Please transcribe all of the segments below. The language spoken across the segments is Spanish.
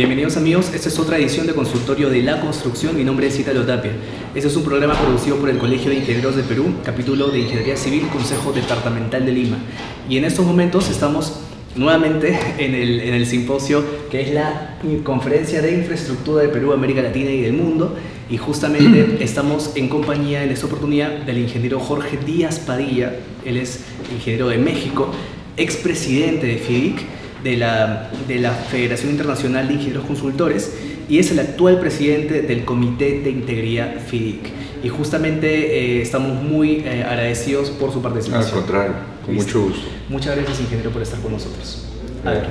Bienvenidos amigos, esta es otra edición de Consultorio de la Construcción. Mi nombre es Ítalo Tapia. Este es un programa producido por el Colegio de Ingenieros del Perú, capítulo de Ingeniería Civil, Consejo Departamental de Lima. Y en estos momentos estamos nuevamente en el simposio que es la Conferencia de Infraestructura de Perú, América Latina y del Mundo. Y justamente estamos en compañía en esta oportunidad del ingeniero Jorge Díaz Padilla. Él es ingeniero de México, expresidente de FIDIC, de la Federación Internacional de Ingenieros Consultores, y es el actual presidente del Comité de Integridad FIDIC. Y justamente estamos muy agradecidos por su participación. Al contrario, con mucho gusto. Muchas gracias, ingeniero, por estar con nosotros. A ver,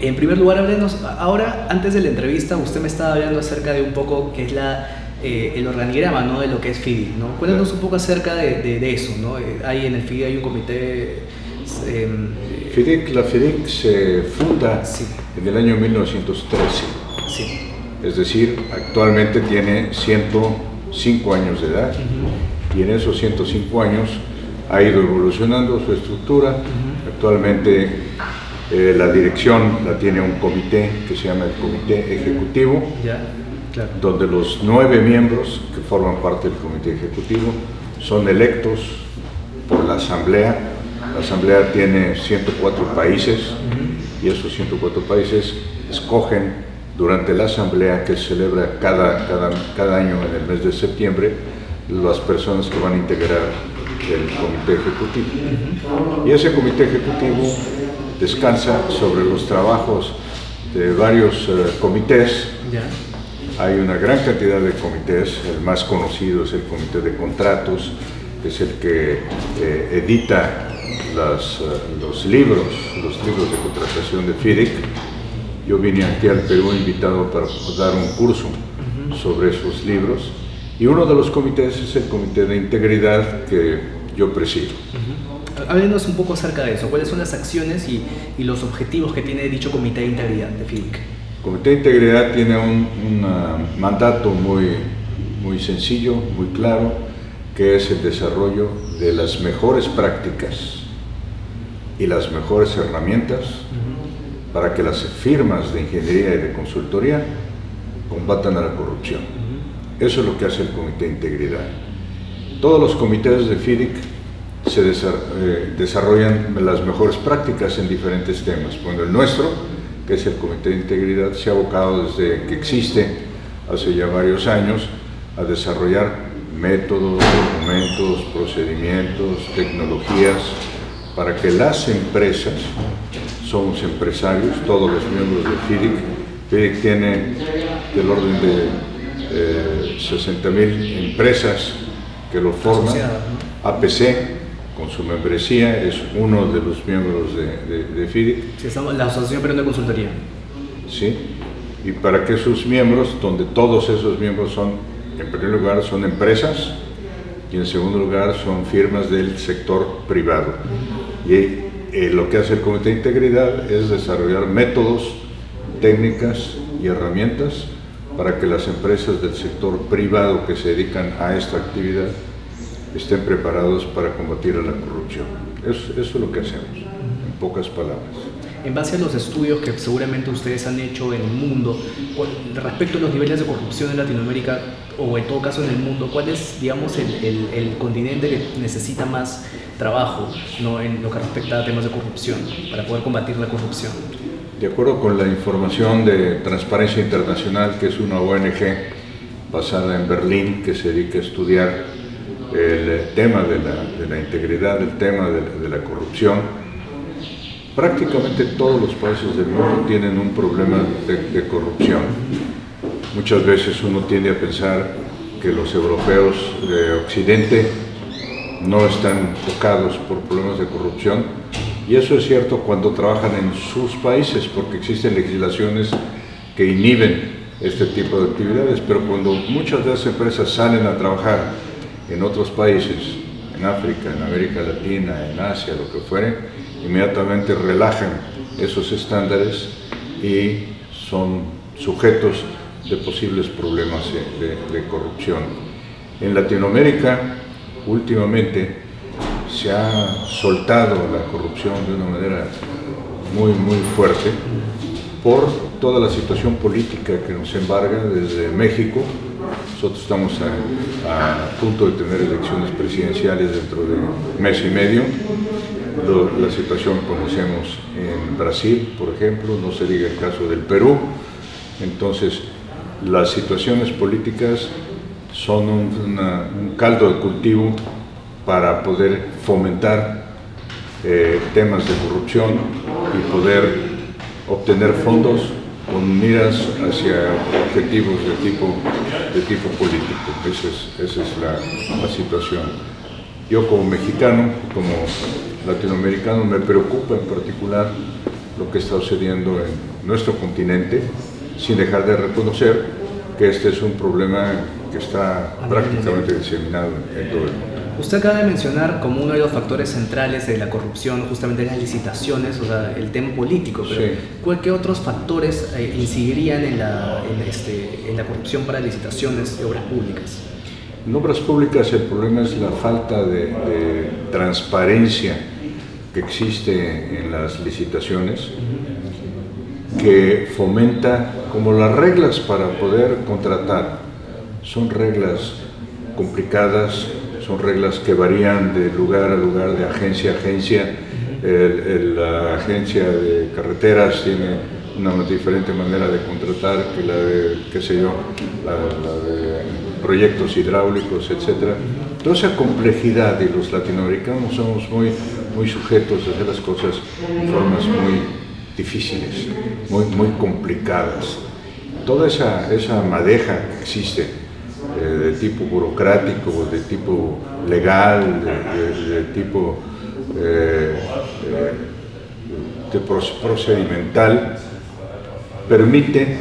en primer lugar, háblenos, ahora, antes de la entrevista, usted me estaba hablando acerca de un poco qué es el organigrama, ¿no?, de lo que es FIDIC, ¿no? Cuéntanos un poco acerca de eso, ¿no? Hay en el FIDIC hay un comité... La FIDIC se funda en el año 1913, es decir, actualmente tiene 105 años de edad, y en esos 105 años ha ido evolucionando su estructura. Actualmente la dirección la tiene un comité que se llama el Comité Ejecutivo, donde los 9 miembros que forman parte del Comité Ejecutivo son electos por la Asamblea. La Asamblea tiene 104 países y esos 104 países escogen durante la Asamblea, que se celebra cada año en el mes de septiembre, las personas que van a integrar el Comité Ejecutivo. Y ese Comité Ejecutivo descansa sobre los trabajos de varios comités. Hay una gran cantidad de comités. El más conocido es el Comité de Contratos, que es el que edita los libros de contratación de FIDIC. Yo vine aquí al Perú invitado para dar un curso sobre esos libros, y uno de los comités es el Comité de Integridad que yo presido. Háblenos un poco acerca de eso. ¿Cuáles son las acciones y los objetivos que tiene dicho Comité de Integridad de FIDIC? El Comité de Integridad tiene un mandato muy sencillo, muy claro, que es el desarrollo de las mejores prácticas y las mejores herramientas para que las firmas de ingeniería y de consultoría combatan a la corrupción. Eso es lo que hace el Comité de Integridad. Todos los comités de FIDIC se desarrollan las mejores prácticas en diferentes temas. Bueno, el nuestro, que es el Comité de Integridad, se ha abocado desde que existe, hace ya varios años, a desarrollar métodos, documentos, procedimientos, tecnologías, para que las empresas, somos empresarios, todos los miembros de FIDIC tiene del orden de 60.000 empresas que lo forman. APC, con su membresía, es uno de los miembros de FIDIC. Sí, la Asociación Peruana de Consultoría. Sí, y para que sus miembros, donde todos esos miembros son, en primer lugar, son empresas, y en segundo lugar son firmas del sector privado. Y lo que hace el Comité de Integridad es desarrollar métodos, técnicas y herramientas para que las empresas del sector privado que se dedican a esta actividad estén preparados para combatir a la corrupción. Eso es lo que hacemos, en pocas palabras. En base a los estudios que seguramente ustedes han hecho en el mundo, respecto a los niveles de corrupción en Latinoamérica, o en todo caso en el mundo, ¿cuál es, digamos, el continente que necesita más trabajo, ¿no?, en lo que respecta a temas de corrupción, para poder combatir la corrupción? De acuerdo con la información de Transparencia Internacional, que es una ONG basada en Berlín, que se dedica a estudiar el tema de la integridad, el tema de la corrupción, prácticamente todos los países del mundo tienen un problema de corrupción. Muchas veces uno tiende a pensar que los europeos de Occidente no están tocados por problemas de corrupción, y eso es cierto cuando trabajan en sus países, porque existen legislaciones que inhiben este tipo de actividades, pero cuando muchas de las empresas salen a trabajar en otros países, en África, en América Latina, en Asia, lo que fuere, inmediatamente relajan esos estándares y son sujetos de posibles problemas de corrupción. En Latinoamérica, últimamente, se ha soltado la corrupción de una manera muy fuerte, por toda la situación política que nos embarga desde México. Nosotros estamos a punto de tener elecciones presidenciales dentro de mes y medio. La situación que conocemos en Brasil, por ejemplo, no se diga el caso del Perú. Entonces, las situaciones políticas son un caldo de cultivo para poder fomentar temas de corrupción y poder obtener fondos con miras hacia objetivos de tipo político. Esa es la situación. Yo como mexicano, como latinoamericano, me preocupa en particular lo que está sucediendo en nuestro continente, sin dejar de reconocer que este es un problema que está prácticamente diseminado en todo el mundo. Usted acaba de mencionar como uno de los factores centrales de la corrupción justamente las licitaciones, o sea, el tema político, pero sí. ¿Qué otros factores incidirían en la corrupción para licitaciones de obras públicas? En obras públicas el problema es la falta de transparencia que existe en las licitaciones, que fomenta como las reglas para poder contratar. Son reglas complicadas, son reglas que varían de lugar a lugar, de agencia a agencia. La agencia de carreteras tiene una diferente manera de contratar que la de, qué sé yo, la de proyectos hidráulicos, etc. Toda esa complejidad, y los latinoamericanos somos muy sujetos a hacer las cosas de formas muy difíciles, muy complicadas. Toda esa madeja que existe, de tipo burocrático, de tipo legal, de tipo procedimental, permite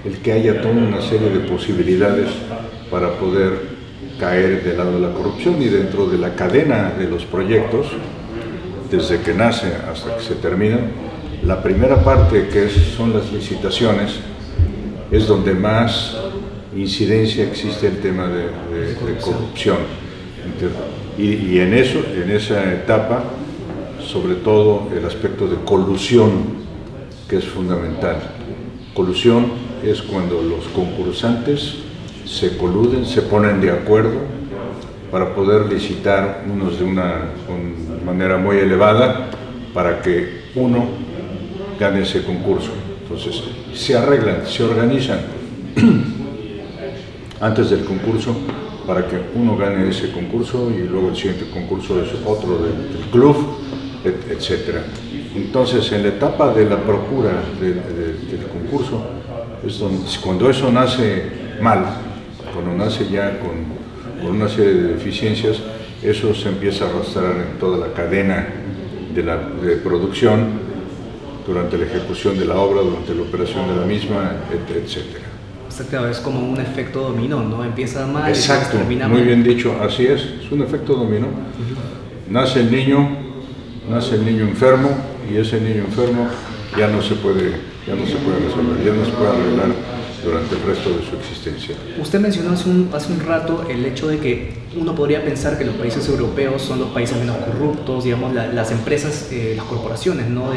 el que haya toda una serie de posibilidades para poder caer del lado de la corrupción. Y dentro de la cadena de los proyectos, desde que nace hasta que se termina, la primera parte, que son las licitaciones, es donde más incidencia existe el tema de corrupción. Y en esa etapa, sobre todo el aspecto de colusión, que es fundamental. Colusión es cuando los concursantes se coluden, se ponen de acuerdo para poder licitar unos de una manera muy elevada para que uno gane ese concurso. Entonces se arreglan, se organizan antes del concurso para que uno gane ese concurso y luego el siguiente concurso es otro del club, etc. Entonces, en la etapa de la procura del concurso, es donde, cuando eso nace mal, cuando nace ya con una serie de deficiencias, eso se empieza a arrastrar en toda la cadena de producción, durante la ejecución de la obra, durante la operación de la misma, etc. Exacto, es como un efecto dominó, ¿no? Empieza mal Exacto, y termina muy mal. bien dicho, así es un efecto dominó. Nace el niño enfermo, y ese niño enfermo ya no se puede resolver, ya no se puede arreglar durante el resto de su existencia. Usted mencionó hace un rato el hecho de que uno podría pensar que los países europeos son los países menos corruptos, digamos, las empresas, las corporaciones, ¿no?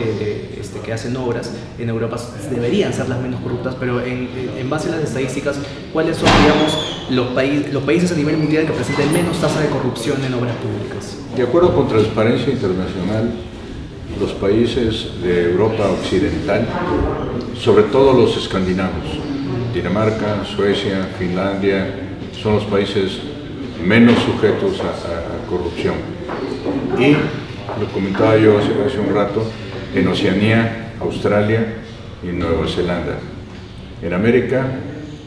que hacen obras en Europa deberían ser las menos corruptas, pero en base a las estadísticas, ¿cuáles son, digamos, los países a nivel mundial que presentan menos tasa de corrupción en obras públicas? De acuerdo con Transparencia Internacional, los países de Europa Occidental, sobre todo los escandinavos, Dinamarca, Suecia, Finlandia, son los países menos sujetos a corrupción. Y lo comentaba yo hace un rato, en Oceanía, Australia y Nueva Zelanda. En América,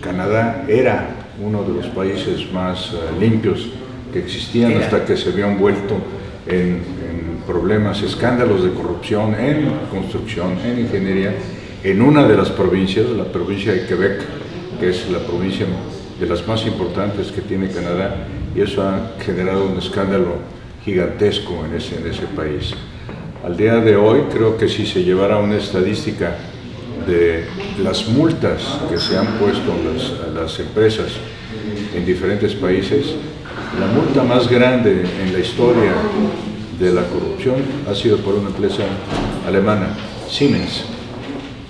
Canadá era uno de los países más limpios que existían hasta que se vio envuelto en problemas, escándalos de corrupción en construcción, en ingeniería, en una de las provincias, la provincia de Quebec, que es la provincia de las más importantes que tiene Canadá, y eso ha generado un escándalo gigantesco en ese país. Al día de hoy, creo que si se llevara una estadística de las multas que se han puesto a las empresas en diferentes países, la multa más grande en la historia de la corrupción ha sido por una empresa alemana, Siemens.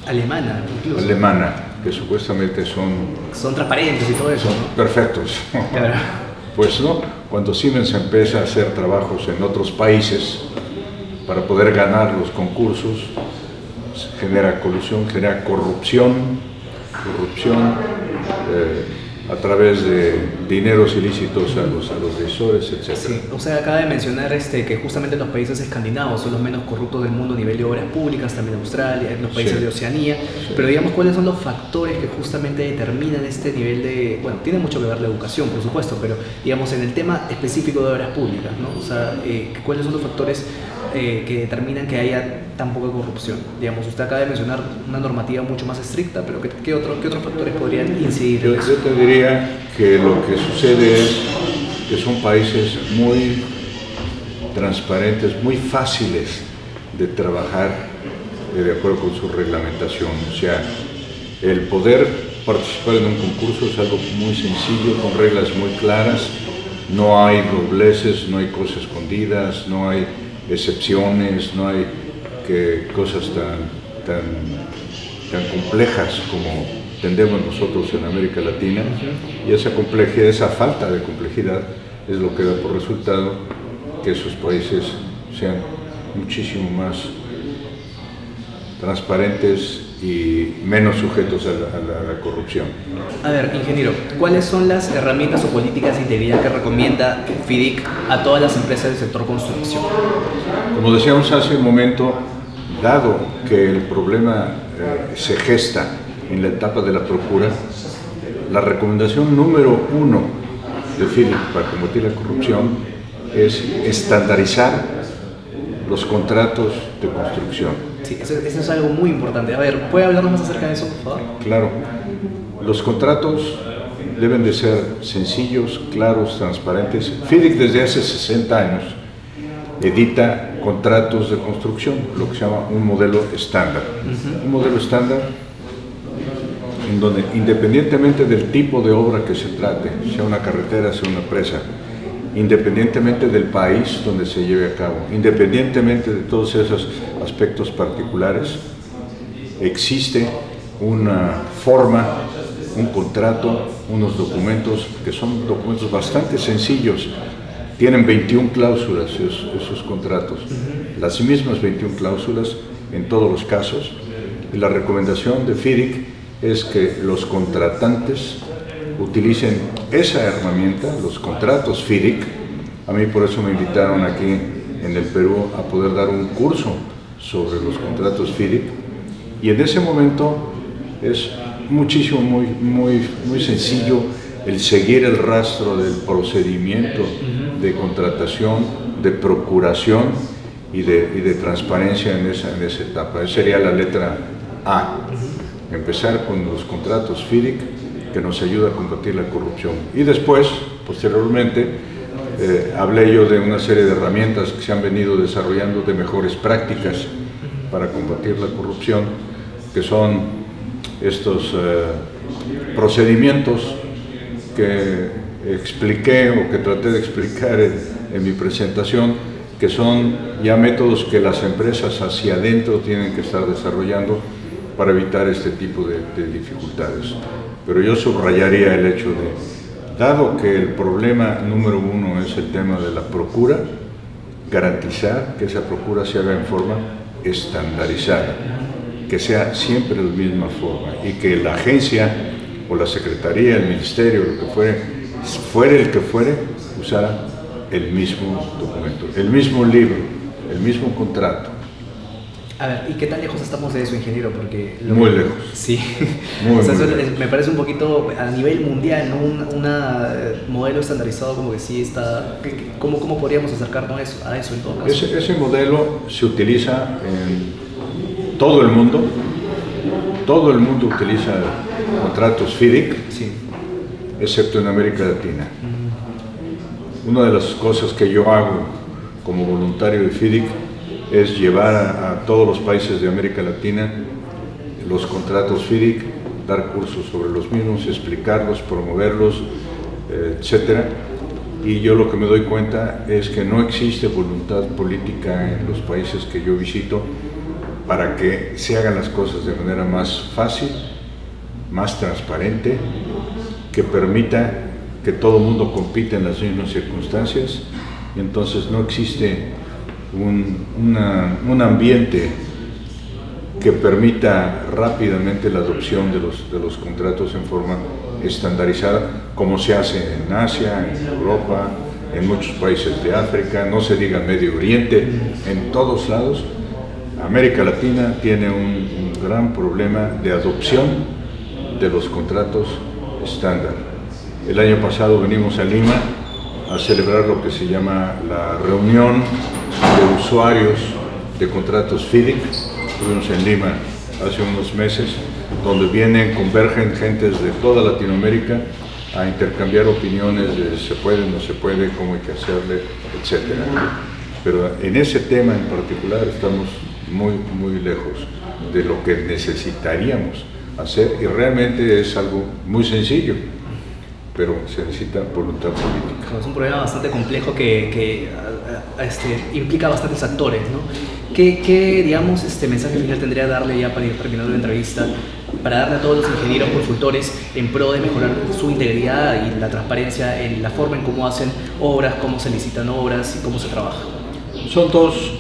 Alemana, incluso. Alemana, que supuestamente son transparentes y todo eso, son, ¿no?, perfectos. Claro. Pues no, cuando Siemens empieza a hacer trabajos en otros países para poder ganar los concursos, genera colusión, genera corrupción a través de dineros ilícitos a los decisores, etc. Sí, o sea, acaba de mencionar que justamente los países escandinavos son los menos corruptos del mundo a nivel de obras públicas, también Australia, los países de Oceanía, pero digamos, ¿cuáles son los factores que justamente determinan este nivel de, bueno, tiene mucho que ver la educación, por supuesto, pero digamos, en el tema específico de obras públicas, ¿no? O sea, ¿cuáles son los factores que determinan que haya tan poca corrupción? Digamos, usted acaba de mencionar una normativa mucho más estricta, pero ¿qué otros factores podrían incidir en eso? Yo te diría que lo que sucede es que son países muy transparentes, muy fáciles de trabajar de acuerdo con su reglamentación. O sea, el poder participar en un concurso es algo muy sencillo, con reglas muy claras, no hay dobleces, no hay cosas escondidas, no hay excepciones, no hay cosas tan complejas como tendemos nosotros en América Latina, y esa complejidad, esa falta de complejidad es lo que da por resultado que esos países sean muchísimo más transparentes y menos sujetos a la corrupción. A ver, ingeniero, ¿cuáles son las herramientas o políticas de integridad que recomienda FIDIC a todas las empresas del sector construcción? Como decíamos hace un momento, dado que el problema se gesta en la etapa de la procura, la recomendación número 1 de FIDIC para combatir la corrupción es estandarizar los contratos de construcción. Sí, eso es algo muy importante. A ver, ¿puede hablarnos más acerca de eso, por favor? Claro. Los contratos deben de ser sencillos, claros, transparentes. FIDIC desde hace 60 años edita contratos de construcción, lo que se llama un modelo estándar. Un modelo estándar en donde, independientemente del tipo de obra que se trate, sea una carretera, sea una presa, independientemente del país donde se lleve a cabo, independientemente de todos esos aspectos particulares, existe una forma, un contrato, unos documentos que son documentos bastante sencillos. Tienen 21 cláusulas esos contratos, las mismas 21 cláusulas en todos los casos, y la recomendación de FIDIC es que los contratantes utilicen esa herramienta, los contratos FIDIC. A mí por eso me invitaron aquí en el Perú a poder dar un curso sobre los contratos FIDIC, y en ese momento es muchísimo, muy sencillo el seguir el rastro del procedimiento de contratación, de procuración y de transparencia en esa etapa. Esa sería la letra A. Empezar con los contratos FIDIC, que nos ayuda a combatir la corrupción. Y después, posteriormente, hablé yo de una serie de herramientas que se han venido desarrollando, de mejores prácticas para combatir la corrupción, que son estos procedimientos que expliqué o que traté de explicar en mi presentación, que son ya métodos que las empresas hacia adentro tienen que estar desarrollando para evitar este tipo de dificultades. Pero yo subrayaría el hecho de, dado que el problema número 1 es el tema de la procura, garantizar que esa procura se haga en forma estandarizada, que sea siempre de la misma forma, y que la agencia o la secretaría, el ministerio, lo que fuere el que fuere, usara el mismo documento, el mismo libro, el mismo contrato. A ver, ¿y qué tan lejos estamos de eso, ingeniero? Porque muy lejos. Sí. Muy, o sea, muy eso lejos. Me parece un poquito a nivel mundial, ¿no? Un modelo estandarizado como que sí está... ¿Cómo podríamos acercarnos a eso en todo caso? Ese modelo se utiliza en todo el mundo. Todo el mundo utiliza contratos FIDIC, sí, excepto en América Latina. Una de las cosas que yo hago como voluntario de FIDIC es llevar a todos los países de América Latina los contratos FIDIC, dar cursos sobre los mismos, explicarlos, promoverlos, etc. Y yo lo que me doy cuenta es que no existe voluntad política en los países que yo visito para que se hagan las cosas de manera más fácil, más transparente, que permita que todo el mundo compita en las mismas circunstancias, y entonces no existe un ambiente que permita rápidamente la adopción de los contratos en forma estandarizada, como se hace en Asia, en Europa, en muchos países de África, no se diga Medio Oriente, en todos lados. América Latina tiene un gran problema de adopción de los contratos estándar. El año pasado venimos a Lima a celebrar lo que se llama la reunión de usuarios de contratos FIDIC. Estuvimos en Lima hace unos meses, donde convergen gentes de toda Latinoamérica a intercambiar opiniones de se puede, no se puede, cómo hay que hacerle, etc. Pero en ese tema en particular estamos muy lejos de lo que necesitaríamos hacer, y realmente es algo muy sencillo, pero se necesita voluntad política. Es un problema bastante complejo que implica bastantes actores, ¿no? ¿Qué digamos, mensaje final tendría que darle ya para ir terminando la entrevista, para darle a todos los ingenieros consultores en pro de mejorar su integridad y la transparencia en la forma en cómo hacen obras, cómo se licitan obras y cómo se trabaja? Son dos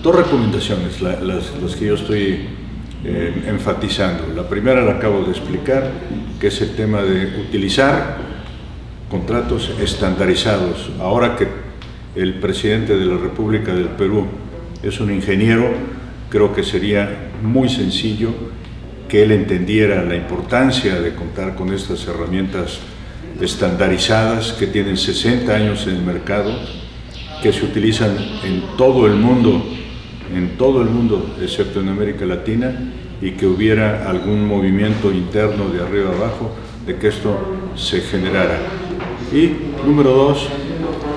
recomendaciones las que yo estoy enfatizando. La primera la acabo de explicar, que es el tema de utilizar contratos estandarizados. Ahora que el presidente de la República del Perú es un ingeniero, creo que sería muy sencillo que él entendiera la importancia de contar con estas herramientas estandarizadas que tienen 60 años en el mercado, que se utilizan en todo el mundo, excepto en América Latina, y que hubiera algún movimiento interno de arriba abajo de que esto se generara. Y número dos,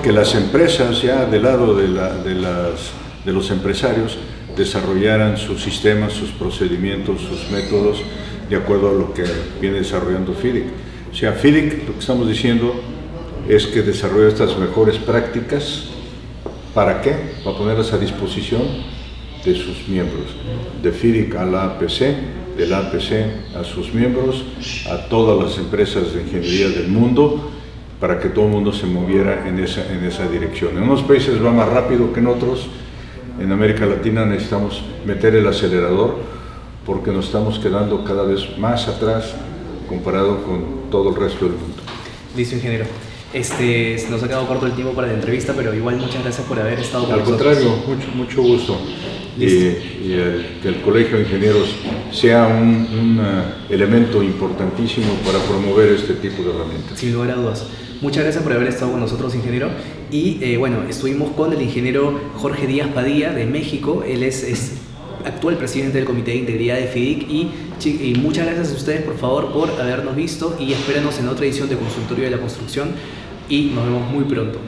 que las empresas ya del lado de los empresarios desarrollaran sus sistemas, sus procedimientos, sus métodos de acuerdo a lo que viene desarrollando FIDIC. O sea, FIDIC, lo que estamos diciendo es que desarrolla estas mejores prácticas. ¿Para qué? Para ponerlas a disposición de sus miembros, de FIDIC a la APC, de la APC a sus miembros, a todas las empresas de ingeniería del mundo, para que todo el mundo se moviera en esa dirección. En unos países va más rápido que en otros. En América Latina necesitamos meter el acelerador porque nos estamos quedando cada vez más atrás comparado con todo el resto del mundo. Listo, ingeniero. Se nos ha quedado corto el tiempo para la entrevista, pero igual muchas gracias por haber estado con nosotros. Al contrario, mucho gusto. Y que el Colegio de Ingenieros sea un elemento importantísimo para promover este tipo de herramientas. Sin lugar a dudas. Muchas gracias por haber estado con nosotros, ingeniero. Y bueno, estuvimos con el ingeniero Jorge Díaz Padilla de México. Él es actual presidente del Comité de Integridad de FIDIC. Y muchas gracias a ustedes, por favor, por habernos visto, y espérenos en otra edición de Consultorio de la Construcción, y nos vemos muy pronto.